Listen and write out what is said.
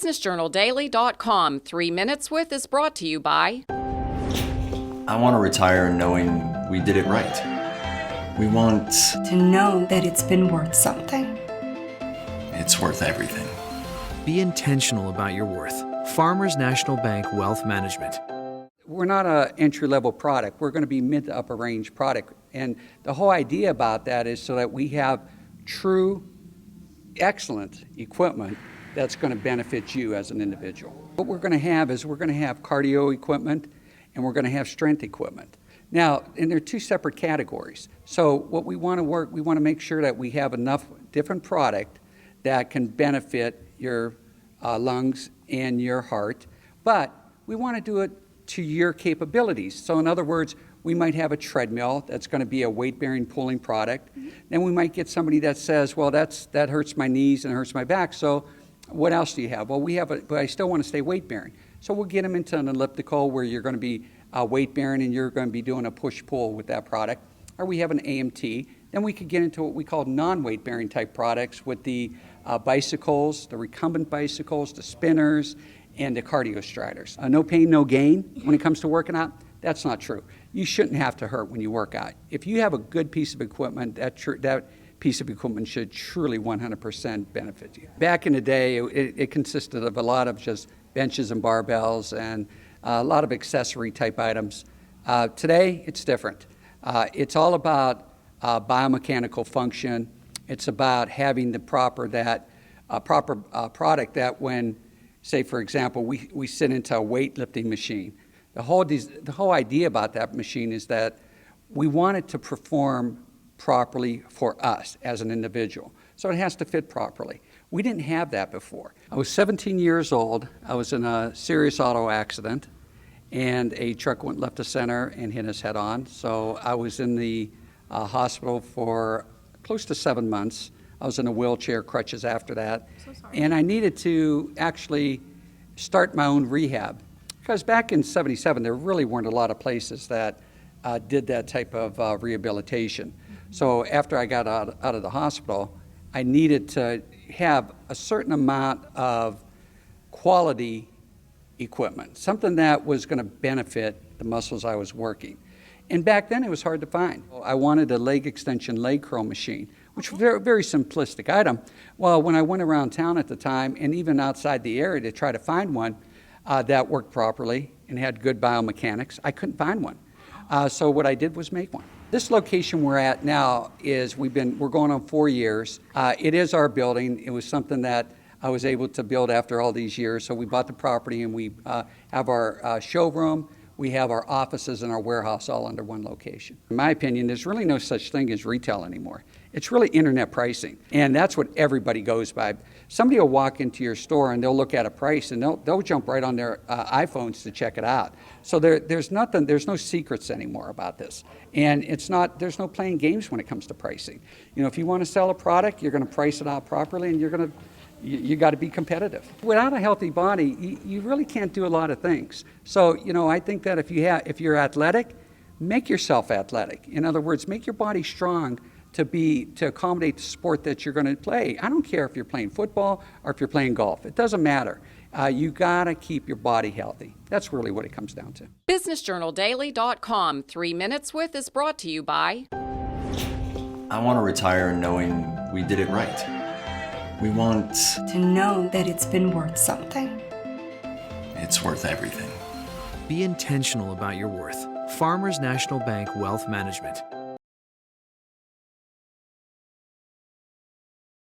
BusinessJournalDaily.com 3 Minutes With is brought to you by... I want to retire knowing we did it right. We want to know that it's been worth something. It's worth everything. Be intentional about your worth. Farmers National Bank Wealth Management. We're not an entry-level product. We're going to be mid to upper range product. And the whole idea about that is so that we have true, excellent equipment that's going to benefit you as an individual. What we're going to have is we're going to have cardio equipment and we're going to have strength equipment. Now, and they're two separate categories. So what we want to make sure that we have enough different product that can benefit your lungs and your heart, but we want to do it to your capabilities. So in other words, we might have a treadmill that's going to be a weight-bearing pulling product. Then we might get somebody that says, well, that hurts my knees and hurts my back, so what else do you have? Well, but I still want to stay weight-bearing. So we'll get them into an elliptical where you're going to be weight-bearing and you're going to be doing a push-pull with that product. Or we have an AMT. Then we could get into what we call non-weight-bearing type products with the bicycles, the recumbent bicycles, the spinners, and the cardio striders. No pain, no gain when it comes to working out. That's not true. You shouldn't have to hurt when you work out. If you have a good piece of equipment, that piece of equipment should truly 100% benefit you. Back in the day, it consisted of a lot of just benches and barbells and a lot of accessory type items. Today, it's different. It's all about biomechanical function. It's about having the proper product that when, say for example, we sit into a weightlifting machine. The whole idea about that machine is that we want it to perform properly for us as an individual. So it has to fit properly. We didn't have that before. I was 17 years old. I was in a serious auto accident and a truck went left of center and hit us head on. So I was in the hospital for close to 7 months. I was in a wheelchair, crutches after that. So sorry. And I needed to actually start my own rehab. Because back in '77, there really weren't a lot of places that did that type of rehabilitation. So after I got out of the hospital, I needed to have a certain amount of quality equipment, something that was going to benefit the muscles I was working. And back then it was hard to find. I wanted a leg extension leg curl machine, which was a very, very simplistic item. Well, when I went around town at the time and even outside the area to try to find one that worked properly and had good biomechanics, I couldn't find one. So what I did was make one. This location we're at now is we're going on 4 years. It is our building. It was something that I was able to build after all these years. So we bought the property and we have our showroom. We have our offices and our warehouse all under one location. In my opinion, there's really no such thing as retail anymore. It's really internet pricing, and that's what everybody goes by. Somebody will walk into your store and they'll look at a price and they'll jump right on their iPhones to check it out. So there's no secrets anymore about this, and there's no playing games when it comes to pricing. You know, if you want to sell a product, you're going to price it out properly, and you got to be competitive. Without a healthy body, you really can't do a lot of things. So, you know, I think that if you're athletic, make yourself athletic. In other words, make your body strong to accommodate the sport that you're going to play. I don't care if you're playing football or if you're playing golf. It doesn't matter. You got to keep your body healthy. That's really what it comes down to. BusinessJournalDaily.com 3 Minutes With is brought to you by... I want to retire knowing we did it right. We want to know that it's been worth something. It's worth everything. Be intentional about your worth. Farmers National Bank Wealth Management.